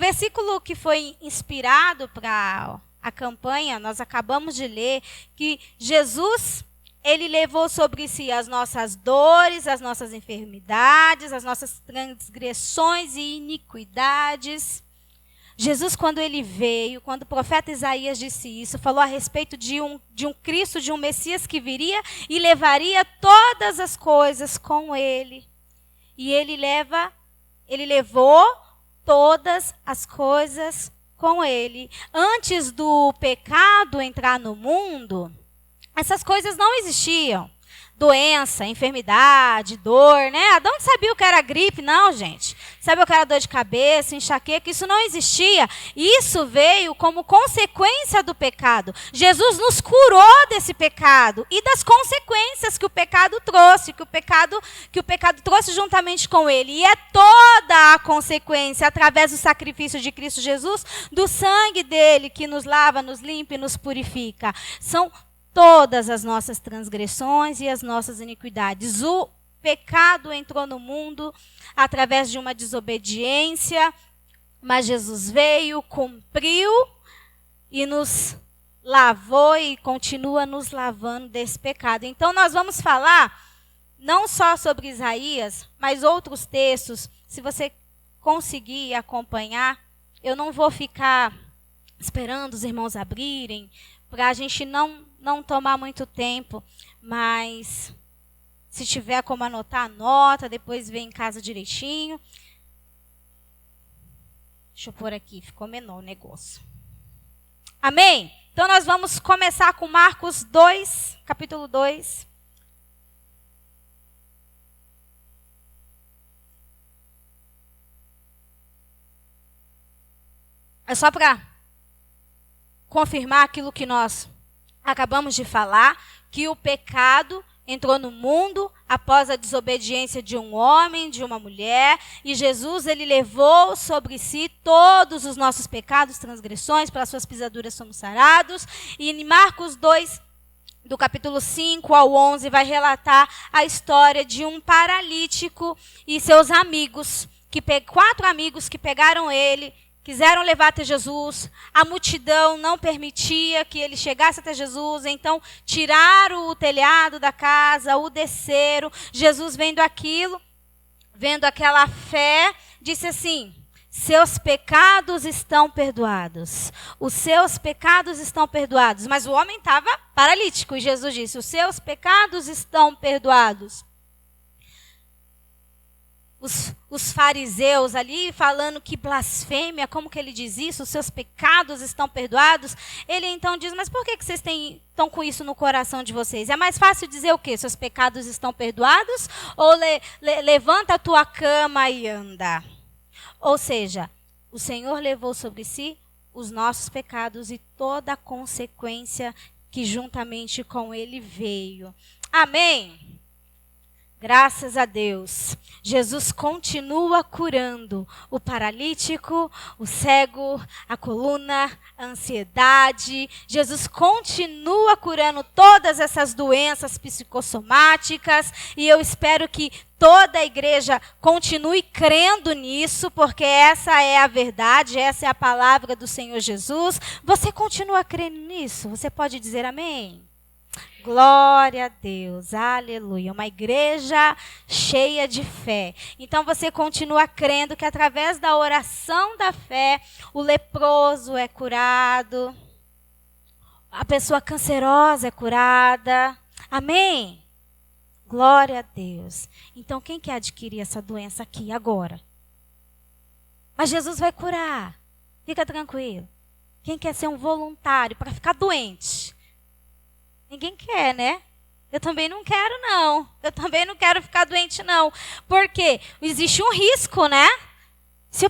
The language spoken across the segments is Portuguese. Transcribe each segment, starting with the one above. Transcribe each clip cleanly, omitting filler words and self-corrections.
versículo que foi inspirado para a campanha, nós acabamos de ler, que Jesus, ele levou sobre si as nossas dores, as nossas enfermidades, as nossas transgressões e iniquidades. Jesus, quando ele veio, quando o profeta Isaías disse isso, falou a respeito de um Cristo, de um Messias que viria e levaria todas as coisas com ele. E ele levou todas as coisas com ele. Antes do pecado entrar no mundo, essas coisas não existiam. Doença, enfermidade, dor, né? Adão não sabia o que era gripe, não, gente. Sabia o que era dor de cabeça, enxaqueca, isso não existia. Isso veio como consequência do pecado. Jesus nos curou desse pecado e das consequências que o pecado trouxe, que o pecado trouxe juntamente com ele. E é toda a consequência, através do sacrifício de Cristo Jesus, do sangue dele, que nos lava, nos limpa e nos purifica. São todas as nossas transgressões e as nossas iniquidades. O pecado entrou no mundo através de uma desobediência, mas Jesus veio, cumpriu e nos lavou e continua nos lavando desse pecado. Então nós vamos falar não só sobre Isaías, mas outros textos. Se você conseguir acompanhar, eu não vou ficar esperando os irmãos abrirem, para a gente não tomar muito tempo, mas se tiver como anotar, anota, depois vem em casa direitinho. Deixa eu pôr aqui, ficou menor o negócio. Amém? Então nós vamos começar com Marcos 2, capítulo 2. É só para confirmar aquilo que nós acabamos de falar, que o pecado entrou no mundo após a desobediência de um homem, de uma mulher, e Jesus, ele levou sobre si todos os nossos pecados, transgressões, pelas suas pisaduras somos sarados. E em Marcos 2, do capítulo 5 ao 11, vai relatar a história de um paralítico e seus amigos, 4 amigos que pegaram ele, quiseram levar até Jesus, a multidão não permitia que ele chegasse até Jesus, então tiraram o telhado da casa, o desceram. Jesus, vendo aquilo, vendo aquela fé, disse assim: seus pecados estão perdoados. Os seus pecados estão perdoados. Mas o homem estava paralítico e Jesus disse: os seus pecados estão perdoados. Os fariseus ali falando que blasfêmia, como que ele diz isso? Os seus pecados estão perdoados. Ele então diz: mas por que vocês estão com isso no coração de vocês? É mais fácil dizer o quê? Seus pecados estão perdoados? Ou levanta a tua cama e anda? Ou seja, o Senhor levou sobre si os nossos pecados e toda a consequência que juntamente com ele veio. Amém? Graças a Deus, Jesus continua curando o paralítico, o cego, a coluna, a ansiedade. Jesus continua curando todas essas doenças psicossomáticas e eu espero que toda a igreja continue crendo nisso, porque essa é a verdade, essa é a palavra do Senhor Jesus. Você continua crendo nisso? Você pode dizer amém? Glória a Deus, aleluia. Uma igreja cheia de fé. Então você continua crendo que através da oração da fé, o leproso é curado, a pessoa cancerosa é curada. Amém? Glória a Deus. Então quem quer adquirir essa doença aqui agora? Mas Jesus vai curar. Fica tranquilo. Quem quer ser um voluntário para ficar doente? Ninguém quer, né? Eu também não quero, não. Eu também não quero ficar doente, não. Porque existe um risco, né? Se eu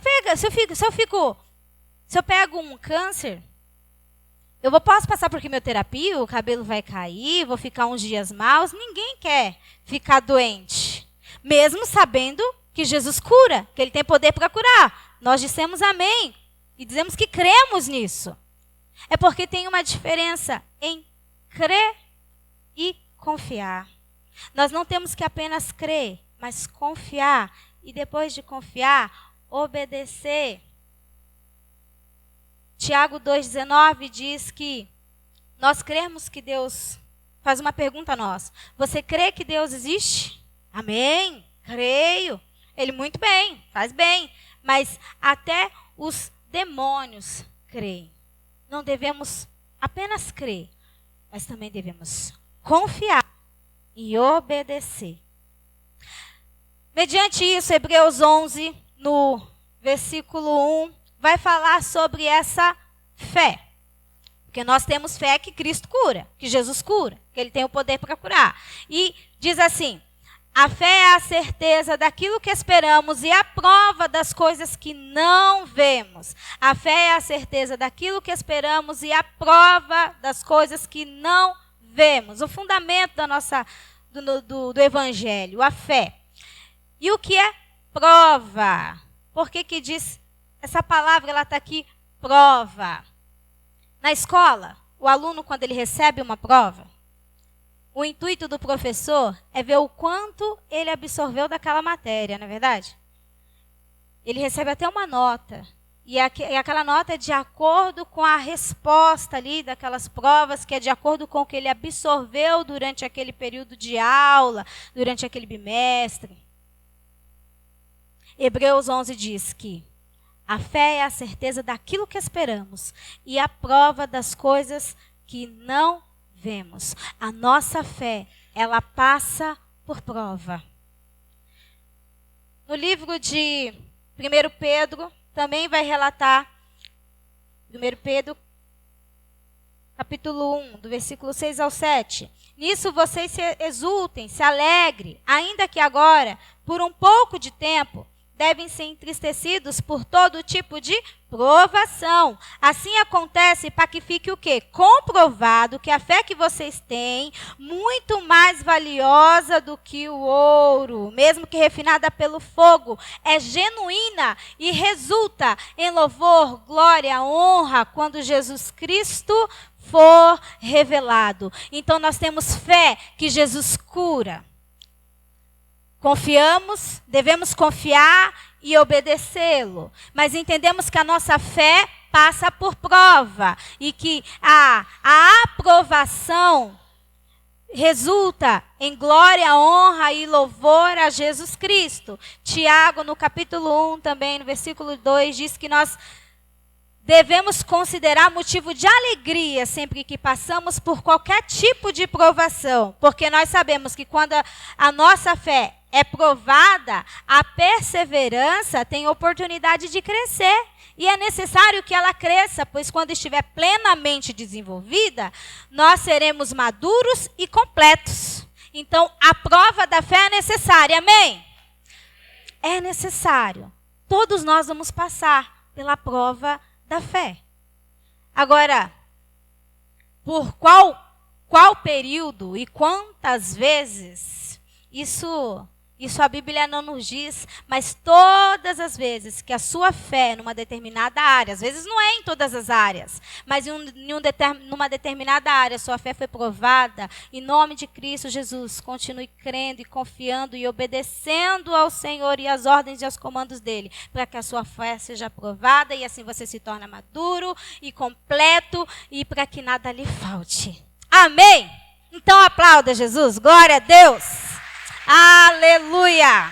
pego um câncer, posso passar por quimioterapia, o cabelo vai cair, vou ficar uns dias maus. Ninguém quer ficar doente. Mesmo sabendo que Jesus cura, que ele tem poder para curar. Nós dissemos amém. E dizemos que cremos nisso. É porque tem uma diferença em crer e confiar. Nós não temos que apenas crer, mas confiar. E depois de confiar, obedecer. Tiago 2,19 diz que nós cremos que Deus faz uma pergunta a nós. Você crê que Deus existe? Amém? Creio. Ele muito bem, faz bem. Mas até os demônios creem. Não devemos apenas crer, mas também devemos confiar e obedecer. Mediante isso, Hebreus 11, no versículo 1, vai falar sobre essa fé. Porque nós temos fé que Cristo cura, que Jesus cura, que Ele tem o poder para curar. E diz assim: a fé é a certeza daquilo que esperamos e a prova das coisas que não vemos. A fé é a certeza daquilo que esperamos e a prova das coisas que não vemos. O fundamento da do Evangelho, a fé. E o que é prova? Por que diz, essa palavra ela está aqui, prova? Na escola, o aluno, quando ele recebe uma prova, o intuito do professor é ver o quanto ele absorveu daquela matéria, não é verdade? Ele recebe até uma nota. E aquela nota é de acordo com a resposta ali daquelas provas, que é de acordo com o que ele absorveu durante aquele período de aula, durante aquele bimestre. Hebreus 11 diz que a fé é a certeza daquilo que esperamos e a prova das coisas que não vemos. A nossa fé, ela passa por prova. No livro de 1 Pedro, também vai relatar, 1 Pedro, capítulo 1, do versículo 6 ao 7. Nisso vocês se exultem, se alegrem, ainda que agora, por um pouco de tempo, devem ser entristecidos por todo tipo de provação. Assim acontece para que fique o quê? Comprovado que a fé que vocês têm, muito mais valiosa do que o ouro, mesmo que refinada pelo fogo, é genuína e resulta em louvor, glória, honra, quando Jesus Cristo for revelado. Então nós temos fé que Jesus cura. Confiamos, devemos confiar e obedecê-lo. Mas entendemos que a nossa fé passa por prova. E que a aprovação resulta em glória, honra e louvor a Jesus Cristo. Tiago, no capítulo 1, também no versículo 2, diz que nós devemos considerar motivo de alegria sempre que passamos por qualquer tipo de provação. Porque nós sabemos que quando a nossa fé é provada, a perseverança tem oportunidade de crescer. E é necessário que ela cresça, pois quando estiver plenamente desenvolvida, nós seremos maduros e completos. Então, a prova da fé é necessária, amém? É necessário. Todos nós vamos passar pela prova da fé. Agora, por qual período e quantas vezes, isso a Bíblia não nos diz, mas todas as vezes que a sua fé numa determinada área, às vezes não é em todas as áreas, mas numa determinada área, sua fé foi provada, em nome de Cristo Jesus, continue crendo e confiando e obedecendo ao Senhor e às ordens e aos comandos dele, para que a sua fé seja provada e assim você se torne maduro e completo e para que nada lhe falte. Amém? Então aplauda Jesus, glória a Deus. Aleluia!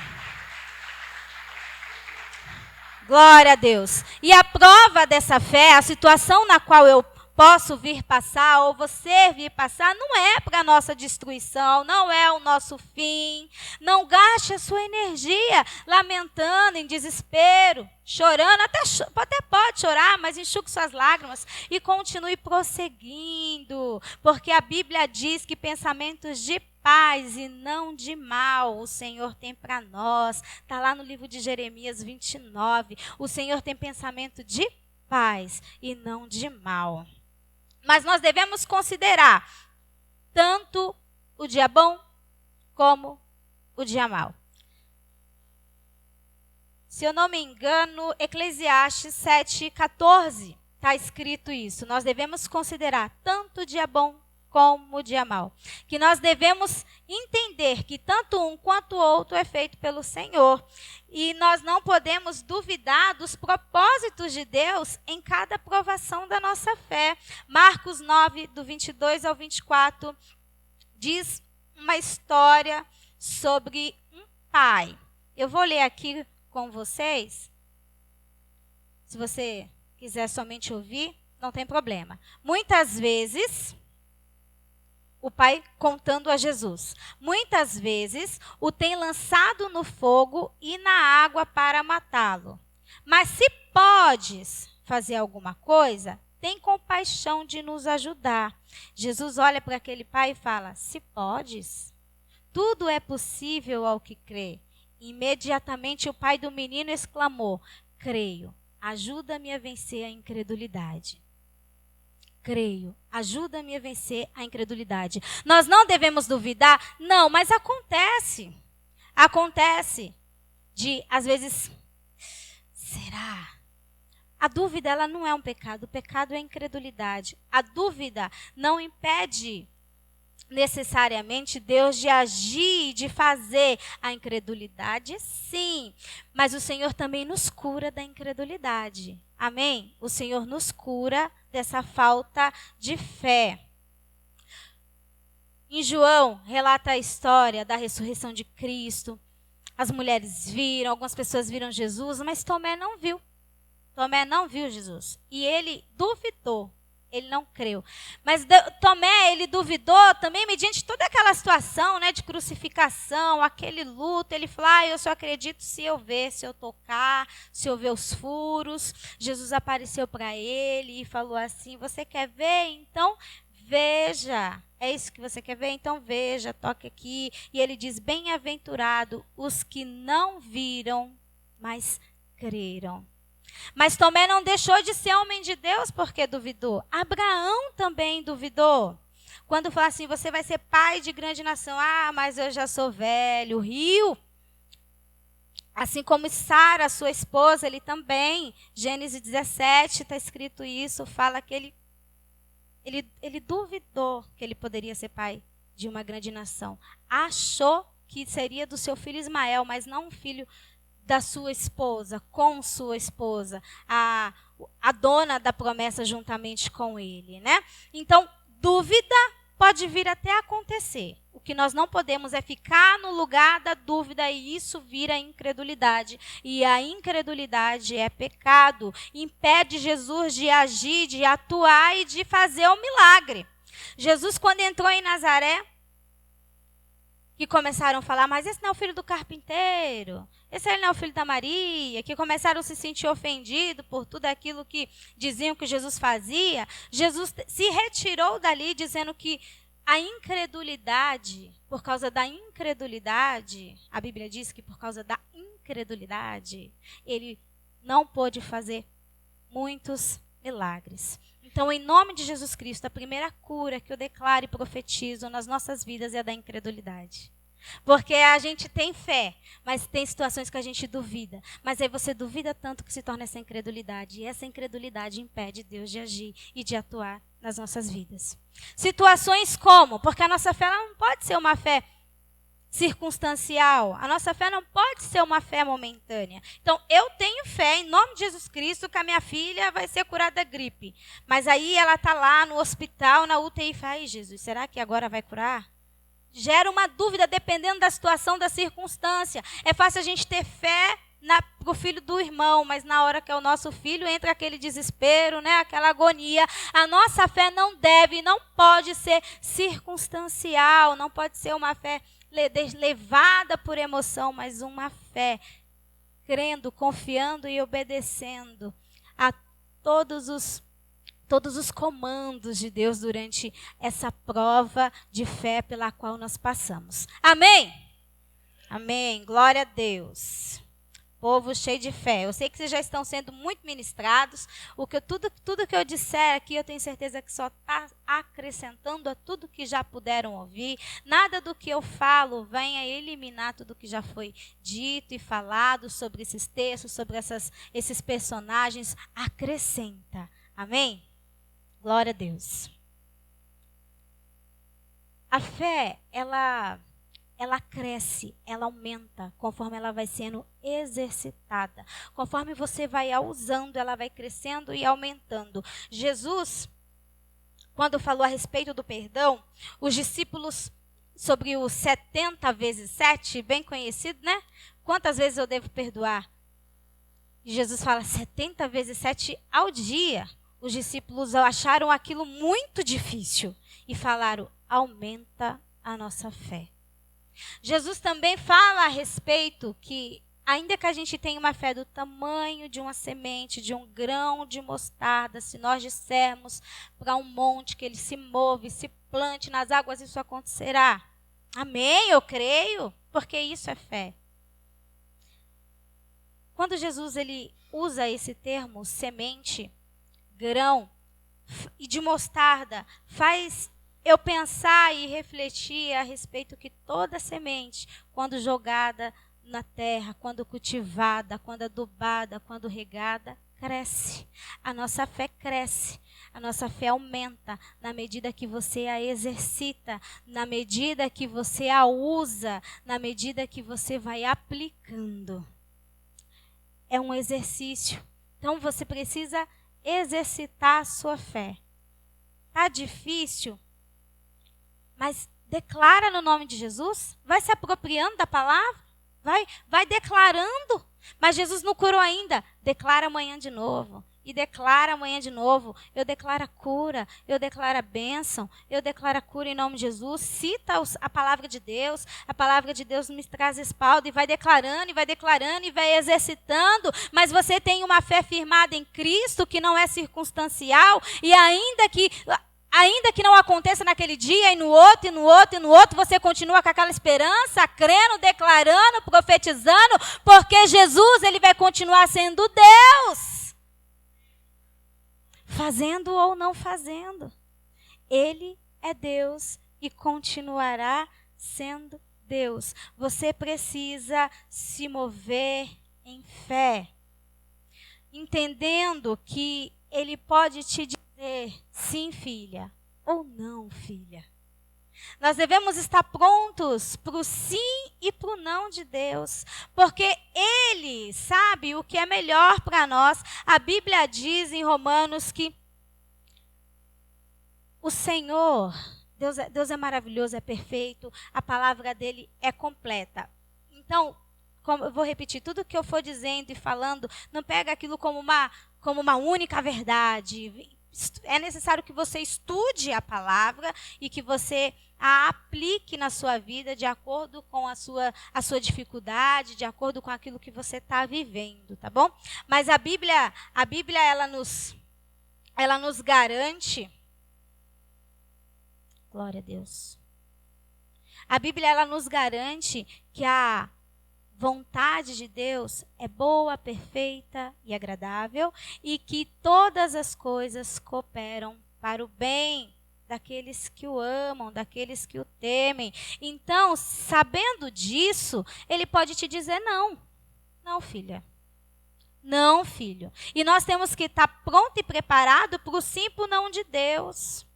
Glória a Deus. E a prova dessa fé, a situação na qual eu posso vir passar, ou você vir passar, não é para a nossa destruição, não é o nosso fim. Não gaste a sua energia lamentando, em desespero, chorando, até pode chorar, mas enxugue suas lágrimas e continue prosseguindo, porque a Bíblia diz que pensamentos de paz e não de mal o Senhor tem para nós. Está lá no livro de Jeremias 29. O Senhor tem pensamento de paz e não de mal. Mas nós devemos considerar tanto o dia bom como o dia mau. Se eu não me engano, Eclesiastes 7:14 está escrito isso. Nós devemos considerar tanto o dia bom como o dia mau. Que nós devemos entender que tanto um quanto o outro é feito pelo Senhor. E nós não podemos duvidar dos propósitos de Deus em cada provação da nossa fé. Marcos 9, do 22 ao 24, diz uma história sobre um pai. Eu vou ler aqui com vocês. Se você quiser somente ouvir, não tem problema. Muitas vezes, o pai contando a Jesus, muitas vezes o tem lançado no fogo e na água para matá-lo. Mas se podes fazer alguma coisa, tem compaixão de nos ajudar. Jesus olha para aquele pai e fala: se podes, tudo é possível ao que crê. Imediatamente o pai do menino exclamou: creio, ajuda-me a vencer a incredulidade. Creio, ajuda-me a vencer a incredulidade. Nós não devemos duvidar? Não, mas acontece. Acontece de, às vezes, será? A dúvida, ela não é um pecado. O pecado é a incredulidade. A dúvida não impede necessariamente Deus de agir, de fazer a incredulidade, sim. Mas o Senhor também nos cura da incredulidade. Amém? O Senhor nos cura dessa falta de fé. Em João, relata a história da ressurreição de Cristo. As mulheres viram, algumas pessoas viram Jesus, mas Tomé não viu. Tomé não viu Jesus. E ele duvidou. Ele não creu. Mas Tomé, ele duvidou também mediante toda aquela situação, né, de crucificação, aquele luto. Ele falou: eu só acredito se eu ver, se eu tocar, se eu ver os furos. Jesus apareceu para ele e falou assim: você quer ver? Então veja. É isso que você quer ver? Então veja, toque aqui. E ele diz: bem-aventurado os que não viram, mas creram. Mas Tomé não deixou de ser homem de Deus porque duvidou. Abraão também duvidou. Quando fala assim: você vai ser pai de grande nação. Ah, mas eu já sou velho. Riu. Assim como Sara, sua esposa, ele também. Gênesis 17 está escrito isso. Fala que ele duvidou que ele poderia ser pai de uma grande nação. Achou que seria do seu filho Ismael, mas não um filho da sua esposa, com sua esposa, a dona da promessa juntamente com ele, né? Então, dúvida pode vir até acontecer. O que nós não podemos é ficar no lugar da dúvida e isso vira incredulidade. E a incredulidade é pecado, impede Jesus de agir, de atuar e de fazer o milagre. Jesus, quando entrou em Nazaré, que começaram a falar: mas esse não é o filho do carpinteiro, esse não é o filho da Maria, que começaram a se sentir ofendidos por tudo aquilo que diziam que Jesus fazia. Jesus se retirou dali dizendo que a incredulidade, por causa da incredulidade, a Bíblia diz que por causa da incredulidade, ele não pôde fazer muitos milagres. Então, em nome de Jesus Cristo, a primeira cura que eu declaro e profetizo nas nossas vidas é a da incredulidade. Porque a gente tem fé, mas tem situações que a gente duvida. Mas aí você duvida tanto que se torna essa incredulidade. E essa incredulidade impede Deus de agir e de atuar nas nossas vidas. Situações como? Porque a nossa fé ela não pode ser uma fé circunstancial. A nossa fé não pode ser uma fé momentânea. Então, eu tenho fé, em nome de Jesus Cristo, que a minha filha vai ser curada da gripe. Mas aí ela está lá no hospital, na UTI, e fala: ai, Jesus, será que agora vai curar? Gera uma dúvida dependendo da situação, da circunstância. É fácil a gente ter fé para o filho do irmão, mas na hora que é o nosso filho, entra aquele desespero, né? Aquela agonia. A nossa fé não deve, não pode ser circunstancial, não pode ser uma fé levada por emoção, mas uma fé crendo, confiando e obedecendo a todos os comandos de Deus durante essa prova de fé pela qual nós passamos. Amém? Amém. Glória a Deus. Povo cheio de fé. Eu sei que vocês já estão sendo muito ministrados. Tudo que eu disser aqui, eu tenho certeza que só está acrescentando a tudo que já puderam ouvir. Nada do que eu falo venha eliminar tudo que já foi dito e falado sobre esses textos, sobre esses personagens. Acrescenta. Amém? Glória a Deus. A fé, ela cresce, ela aumenta conforme ela vai sendo exercitada. Conforme você vai a usando, ela vai crescendo e aumentando. Jesus, quando falou a respeito do perdão, os discípulos, sobre os 70 vezes 7, bem conhecido, né? Quantas vezes eu devo perdoar? E Jesus fala 70 vezes 7 ao dia. Os discípulos acharam aquilo muito difícil e falaram, aumenta a nossa fé. Jesus também fala a respeito que, ainda que a gente tenha uma fé do tamanho de uma semente, de um grão de mostarda, se nós dissermos para um monte que ele se move, se plante nas águas, isso acontecerá. Amém? Eu creio, porque isso é fé. Quando Jesus ele usa esse termo, semente, grão e de mostarda, faz eu pensar e refletir a respeito que toda semente, quando jogada na terra, quando cultivada, quando adubada, quando regada, cresce. A nossa fé cresce, a nossa fé aumenta na medida que você a exercita, na medida que você a usa, na medida que você vai aplicando. É um exercício. Então você precisa exercitar a sua fé. Tá difícil? Mas declara no nome de Jesus, vai se apropriando da palavra, vai declarando. Mas Jesus não curou ainda, declara amanhã de novo. E declara amanhã de novo, eu declaro a cura, eu declaro a bênção, eu declaro a cura em nome de Jesus. Cita a palavra de Deus, a palavra de Deus me traz respaldo e vai declarando e vai exercitando. Mas você tem uma fé firmada em Cristo que não é circunstancial e ainda que não aconteça naquele dia, e no outro, e no outro, e no outro, você continua com aquela esperança, crendo, declarando, profetizando, porque Jesus, ele vai continuar sendo Deus. Fazendo ou não fazendo. Ele é Deus e continuará sendo Deus. Você precisa se mover em fé, entendendo que ele pode te dizer sim, filha, ou não, filha. Nós devemos estar prontos para o sim e para o não de Deus, porque Ele sabe o que é melhor para nós. A Bíblia diz em Romanos que o Senhor, Deus é maravilhoso, é perfeito, a palavra dele é completa. Então, eu vou repetir, tudo que eu for dizendo e falando, não pega aquilo como uma única verdade. É necessário que você estude a palavra e que você a aplique na sua vida de acordo com a sua dificuldade, de acordo com aquilo que você está vivendo, tá bom? Mas a Bíblia ela nos garante. Glória a Deus. A Bíblia ela nos garante que a vontade de Deus é boa, perfeita e agradável e que todas as coisas cooperam para o bem daqueles que o amam, daqueles que o temem. Então, sabendo disso, ele pode te dizer não. Não, filha. Não, filho. E nós temos que estar pronto e preparado para o sim e para o não de Deus.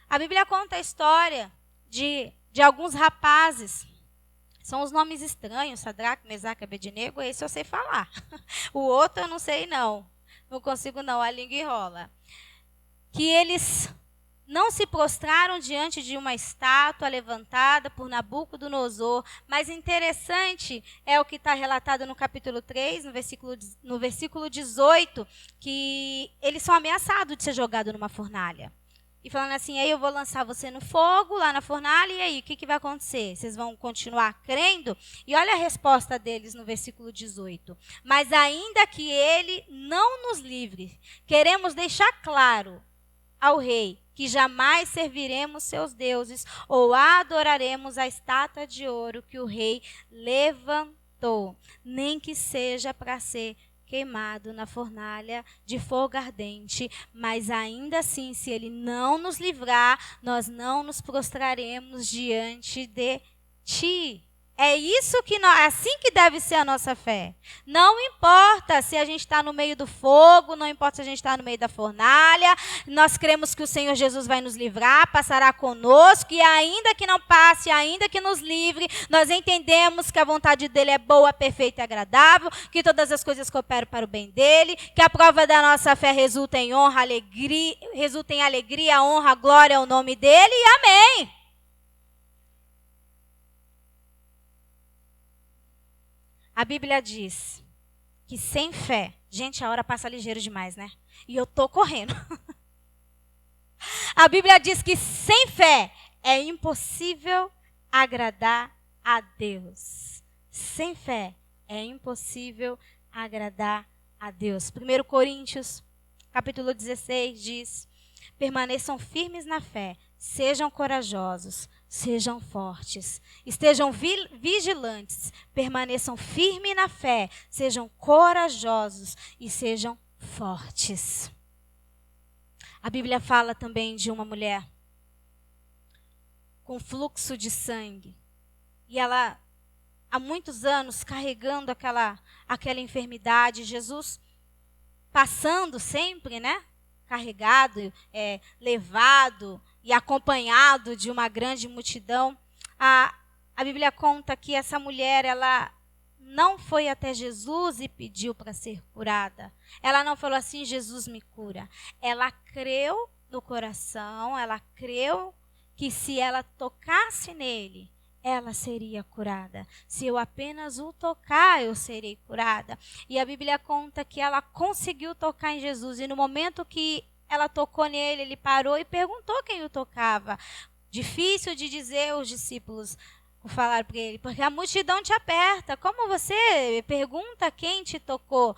A Bíblia conta a história de alguns rapazes. São os nomes estranhos, Sadraque, Mesaque, Abednego, esse eu sei falar. O outro eu não sei não. Não consigo não, a língua enrola. Que eles não se prostraram diante de uma estátua levantada por Nabucodonosor. Mas interessante é o que está relatado no capítulo 3, no versículo 18, que eles são ameaçados de ser jogados numa fornalha. E falando assim, aí eu vou lançar você no fogo, lá na fornalha, e aí, o que vai acontecer? Vocês vão continuar crendo? E olha a resposta deles no versículo 18. Mas ainda que ele não nos livre, queremos deixar claro ao rei que jamais serviremos seus deuses ou adoraremos a estátua de ouro que o rei levantou, nem que seja para ser queimado na fornalha de fogo ardente, mas ainda assim, se ele não nos livrar, nós não nos prostraremos diante de ti. É isso que assim que deve ser a nossa fé. Não importa se a gente está no meio do fogo, não importa se a gente está no meio da fornalha, nós cremos que o Senhor Jesus vai nos livrar, passará conosco, e ainda que não passe, ainda que nos livre, nós entendemos que a vontade dele é boa, perfeita e agradável, que todas as coisas cooperam para o bem dele, que a prova da nossa fé resulta em honra, alegria, honra, glória ao nome dele, e amém. A Bíblia diz que sem fé, gente, a hora passa ligeiro demais, né? E eu tô correndo. A Bíblia diz que sem fé é impossível agradar a Deus. Sem fé é impossível agradar a Deus. 1 Coríntios, capítulo 16, diz: permaneçam firmes na fé, sejam corajosos, sejam fortes, estejam vigilantes, permaneçam firmes na fé, sejam corajosos e sejam fortes. A Bíblia fala também de uma mulher com fluxo de sangue. E ela, há muitos anos, carregando aquela enfermidade. Jesus passando sempre, né? Carregado, levado e acompanhado de uma grande multidão. A Bíblia conta que essa mulher, ela não foi até Jesus e pediu para ser curada. Ela não falou assim: Jesus me cura. Ela creu no coração, ela creu que se ela tocasse nele, ela seria curada. Se eu apenas o tocar, eu serei curada. E a Bíblia conta que ela conseguiu tocar em Jesus. E no momento que ela tocou nele, ele parou e perguntou quem o tocava. Difícil de dizer, os discípulos falaram para ele, porque a multidão te aperta. Como você pergunta quem te tocou?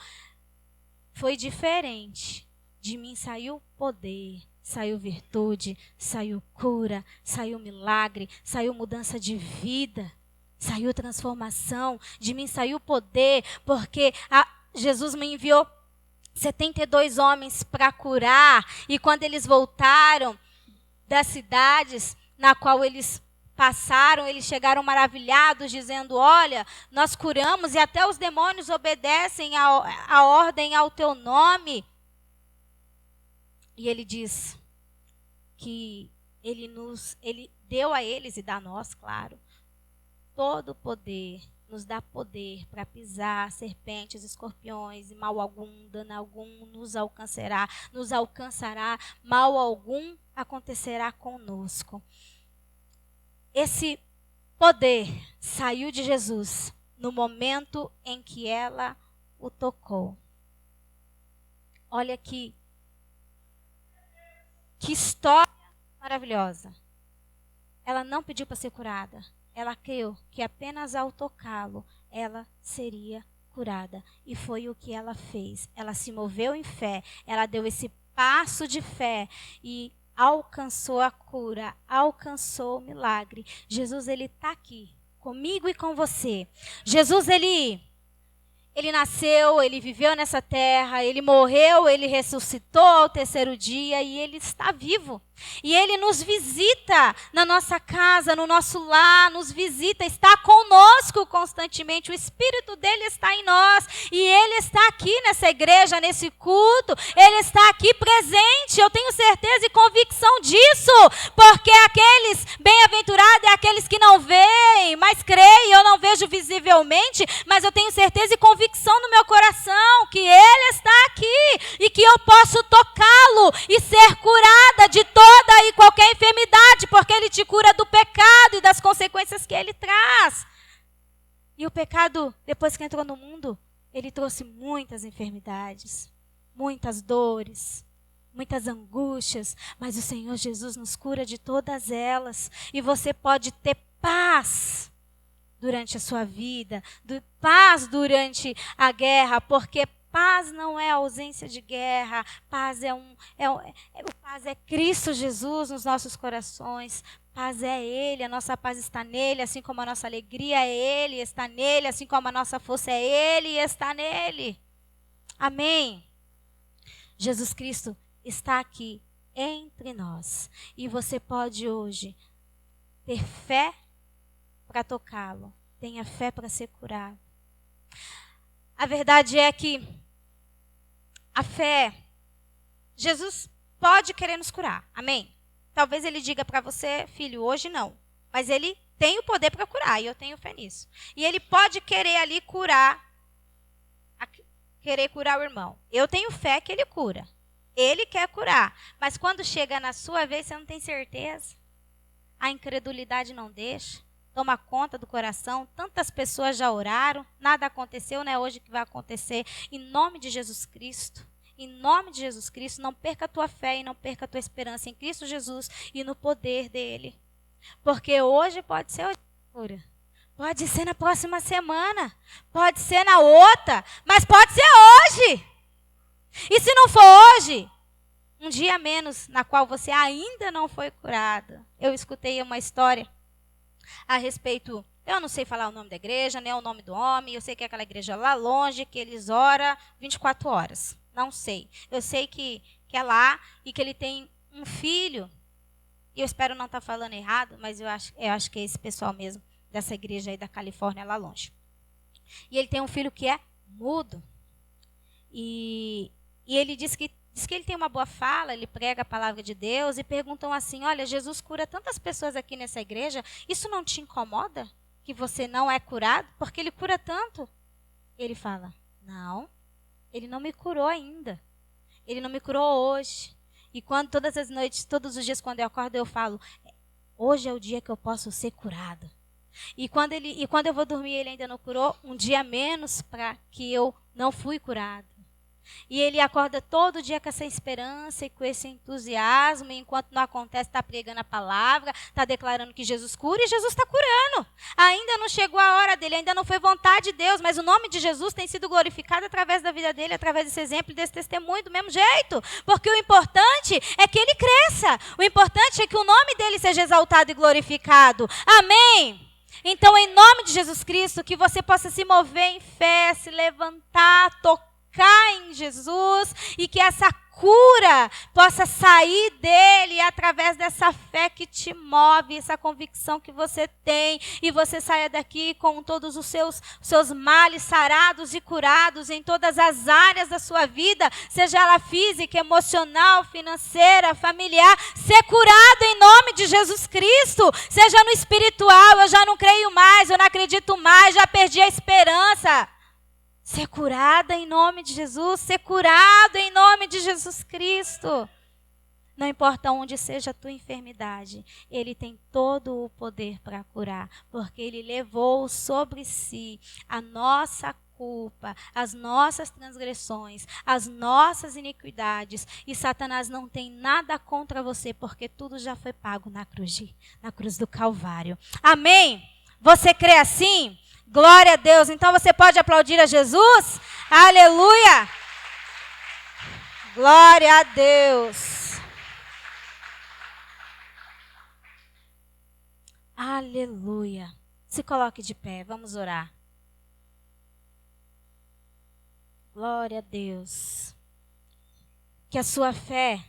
Foi diferente. De mim saiu poder, saiu virtude, saiu cura, saiu milagre, saiu mudança de vida, saiu transformação. De mim saiu poder, porque Jesus me enviou 72 homens para curar. E quando eles voltaram das cidades na qual eles passaram, eles chegaram maravilhados, dizendo: olha, nós curamos e até os demônios obedecem a ordem ao teu nome. E ele diz que ele deu a eles e dá a nós, claro, todo o poder. Nos dá poder para pisar serpentes, escorpiões, e mal algum, dano algum nos alcançará, mal algum acontecerá conosco. Esse poder saiu de Jesus no momento em que ela o tocou. Olha que história maravilhosa. Ela não pediu para ser curada. Ela creu que apenas ao tocá-lo, ela seria curada. E foi o que ela fez. Ela se moveu em fé. Ela deu esse passo de fé e alcançou a cura, alcançou o milagre. Jesus, ele está aqui, comigo e com você. Jesus, ele nasceu, ele viveu nessa terra, ele morreu, ele ressuscitou ao terceiro dia e ele está vivo. E ele nos visita na nossa casa, no nosso lar, nos visita, está conosco constantemente. O Espírito dele está em nós e ele está aqui nessa igreja, nesse culto. Ele está aqui presente, eu tenho certeza e convicção disso, porque aqueles bem-aventurados é aqueles que não veem, mas creem. Eu não vejo visivelmente, mas eu tenho certeza e convicção no meu coração que ele está aqui e que eu posso tocá-lo e ser curada de toda e qualquer enfermidade, porque ele te cura do pecado e das consequências que ele traz. E o pecado, depois que entrou no mundo, ele trouxe muitas enfermidades, muitas dores, muitas angústias, mas o Senhor Jesus nos cura de todas elas. E você pode ter paz durante a sua vida, paz durante a guerra, porque paz não é ausência de guerra, paz paz é Cristo Jesus nos nossos corações, paz é Ele, a nossa paz está nele, assim como a nossa alegria é Ele, está nele, assim como a nossa força é Ele, está nele. Amém? Jesus Cristo está aqui entre nós e você pode hoje ter fé para tocá-lo Tenha fé para ser curado. A verdade é que a fé, Jesus pode querer nos curar. Amém? Talvez ele diga para você, filho, hoje não. Mas ele tem o poder para curar e eu tenho fé nisso. E ele pode querer ali querer curar o irmão. Eu tenho fé que ele cura. Ele quer curar. Mas quando chega na sua vez, você não tem certeza. A incredulidade não deixa. Toma conta do coração. Tantas pessoas já oraram. Nada aconteceu, não é hoje que vai acontecer. Em nome de Jesus Cristo. Em nome de Jesus Cristo, não perca a tua fé e não perca a tua esperança em Cristo Jesus e no poder dele. Porque hoje pode ser cura. Pode ser na próxima semana. Pode ser na outra. Mas pode ser hoje. E se não for hoje, um dia menos na qual você ainda não foi curado. Eu escutei uma história a respeito, eu não sei falar o nome da igreja, nem o nome do homem, eu sei que é aquela igreja lá longe, que eles oram 24 horas. Não sei. Eu sei que é lá e que ele tem um filho. E eu espero não estar falando errado, mas eu acho que é esse pessoal mesmo, dessa igreja aí da Califórnia, lá longe. E ele tem um filho que é mudo. E ele diz que ele tem uma boa fala, ele prega a palavra de Deus e perguntam assim, olha, Jesus cura tantas pessoas aqui nessa igreja, isso não te incomoda? Que você não é curado? Porque ele cura tanto? Ele fala, não, ele não me curou ainda. Ele não me curou hoje. E todas as noites, todos os dias quando eu acordo, eu falo, hoje é o dia que eu posso ser curado. E quando eu vou dormir, ele ainda não curou, um dia menos para que eu não fui curado. E ele acorda todo dia com essa esperança e com esse entusiasmo, e enquanto não acontece, está pregando a palavra, está declarando que Jesus cura, e Jesus está curando. Ainda não chegou a hora dele, ainda não foi vontade de Deus, mas o nome de Jesus tem sido glorificado através da vida dele, através desse exemplo e desse testemunho, do mesmo jeito. Porque o importante é que ele cresça, o importante é que o nome dele seja exaltado e glorificado. Amém? Então, em nome de Jesus Cristo, que você possa se mover em fé, se levantar, tocar em Jesus e que essa cura possa sair dele através dessa fé que te move, essa convicção que você tem, e você saia daqui com todos os seus males sarados e curados em todas as áreas da sua vida, seja ela física, emocional, financeira, familiar, ser curado em nome de Jesus Cristo, seja no espiritual, eu já não creio mais, eu não acredito mais, já perdi a esperança. Ser curada em nome de Jesus, ser curado em nome de Jesus Cristo. Não importa onde seja a tua enfermidade, ele tem todo o poder para curar, porque ele levou sobre si a nossa culpa, as nossas transgressões, as nossas iniquidades, e Satanás não tem nada contra você, porque tudo já foi pago na cruz do Calvário. Amém? Você crê assim? Glória a Deus. Então você pode aplaudir a Jesus? Aleluia! Glória a Deus. Aleluia. Se coloque de pé, vamos orar. Glória a Deus. Que a sua fé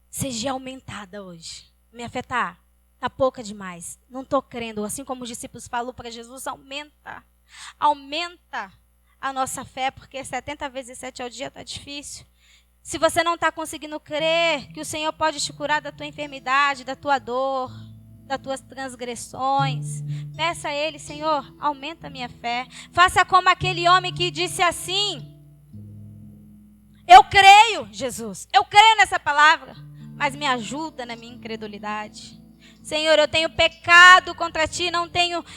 seja aumentada hoje. Minha fé está pouca demais. Não estou crendo. Assim como os discípulos falaram para Jesus, aumenta. Aumenta a nossa fé, porque 70 vezes 7 ao dia está difícil. Se você não está conseguindo crer que o Senhor pode te curar da tua enfermidade, da tua dor, das tuas transgressões, peça a Ele, Senhor, aumenta a minha fé. Faça como aquele homem que disse assim, eu creio, Jesus, eu creio nessa palavra, mas me ajuda na minha incredulidade. Senhor, eu tenho pecado contra ti,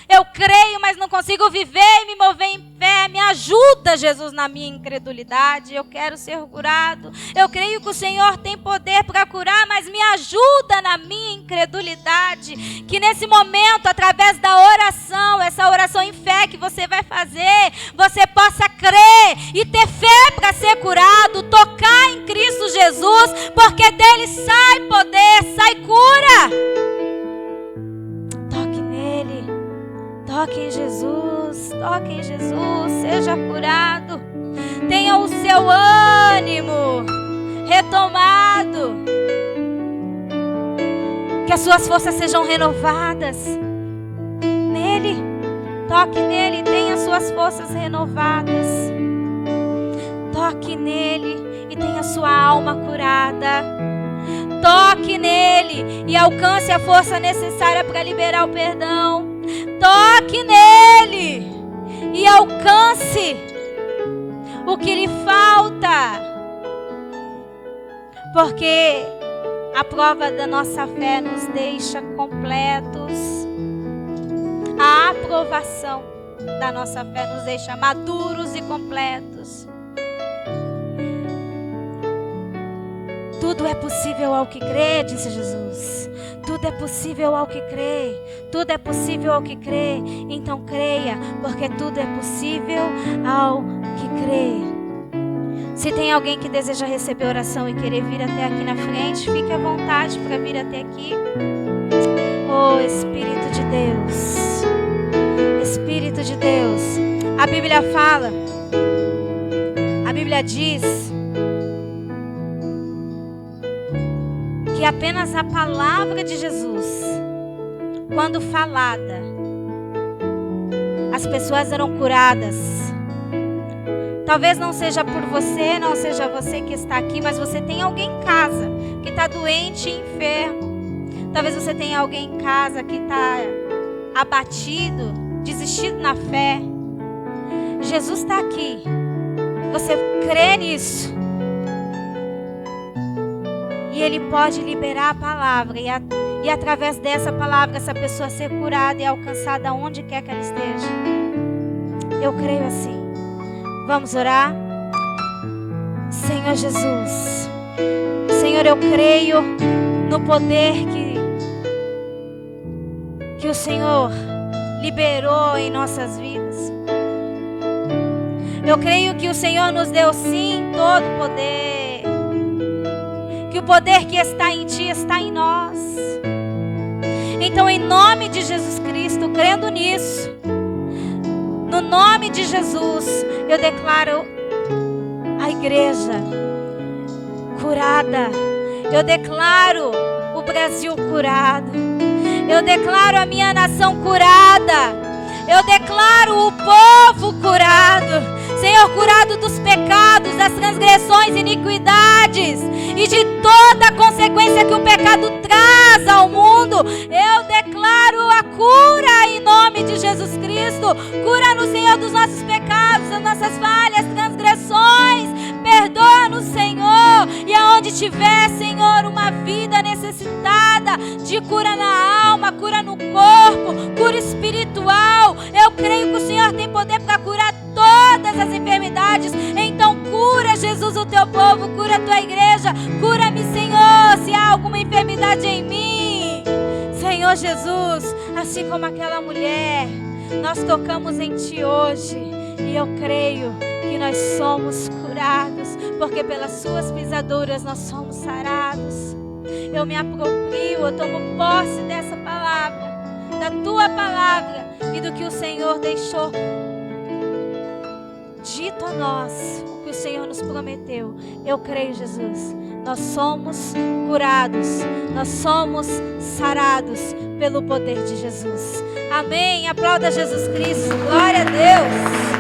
eu creio, mas não consigo viver e me mover em fé. Me ajuda, Jesus, na minha incredulidade. Eu quero ser curado. Eu creio que o Senhor tem poder para curar, mas me ajuda na minha incredulidade. Que nesse momento, através da oração, essa oração em fé que você vai fazer, você possa crer e ter fé para ser curado, tocar em Cristo Jesus, porque dele sai poder, sai cura. Toque em Jesus, seja curado. Tenha o seu ânimo retomado. Que as suas forças sejam renovadas Toque nele e tenha suas forças renovadas. Toque nele e tenha sua alma curada. Toque nele e alcance a força necessária para liberar o perdão. Toque nele e alcance o que lhe falta. Porque a prova da nossa fé nos deixa completos. A aprovação da nossa fé nos deixa maduros e completos. Tudo é possível ao que crê, disse Jesus. Tudo é possível ao que crê. Tudo é possível ao que crê. Então creia, porque tudo é possível ao que crê. Se tem alguém que deseja receber oração e querer vir até aqui na frente, fique à vontade para vir até aqui. Oh, Espírito de Deus. Espírito de Deus. A Bíblia fala, a Bíblia diz que apenas a palavra de Jesus, quando falada, as pessoas eram curadas. Talvez não seja por você, não seja você que está aqui, mas você tem alguém em casa que está doente e enfermo. Talvez você tenha alguém em casa que está abatido, desistido na fé. Jesus está aqui. Você crê nisso? E Ele pode liberar a palavra e através dessa palavra essa pessoa ser curada e alcançada onde quer que ela esteja. Eu creio assim. Vamos orar? Senhor Jesus, Senhor, eu creio no poder que o Senhor liberou em nossas vidas. Eu creio que o Senhor nos deu sim todo o poder. Que o poder que está em Ti está em nós. Então, em nome de Jesus Cristo, crendo nisso, no nome de Jesus, eu declaro a igreja curada. Eu declaro o Brasil curado. Eu declaro a minha nação curada. Eu declaro o povo curado. Senhor, curado dos pecados, das transgressões, iniquidades e de toda a consequência que o pecado traz ao mundo. Eu declaro a cura em nome de Jesus Cristo. Cura-nos, Senhor, dos nossos pecados, das nossas falhas, transgressões. Perdoa-nos, Senhor. E aonde tiver, Senhor, uma vida necessitada de cura na alma, cura no corpo, cura espiritual, eu creio que o Senhor tem poder para curar todas as enfermidades. Então cura, Jesus, o teu povo, cura a tua igreja. Cura-me, Senhor, se há alguma enfermidade em mim. Senhor Jesus, assim como aquela mulher, nós tocamos em Ti hoje. E eu creio que nós somos curados, porque pelas Suas pisaduras nós somos sarados. Eu me aproprio, eu tomo posse dessa palavra, da Tua palavra e do que o Senhor deixou dito a nós, o que o Senhor nos prometeu. Eu creio, Jesus, nós somos curados, nós somos sarados pelo poder de Jesus. Amém. Aplauda Jesus Cristo. Glória a Deus.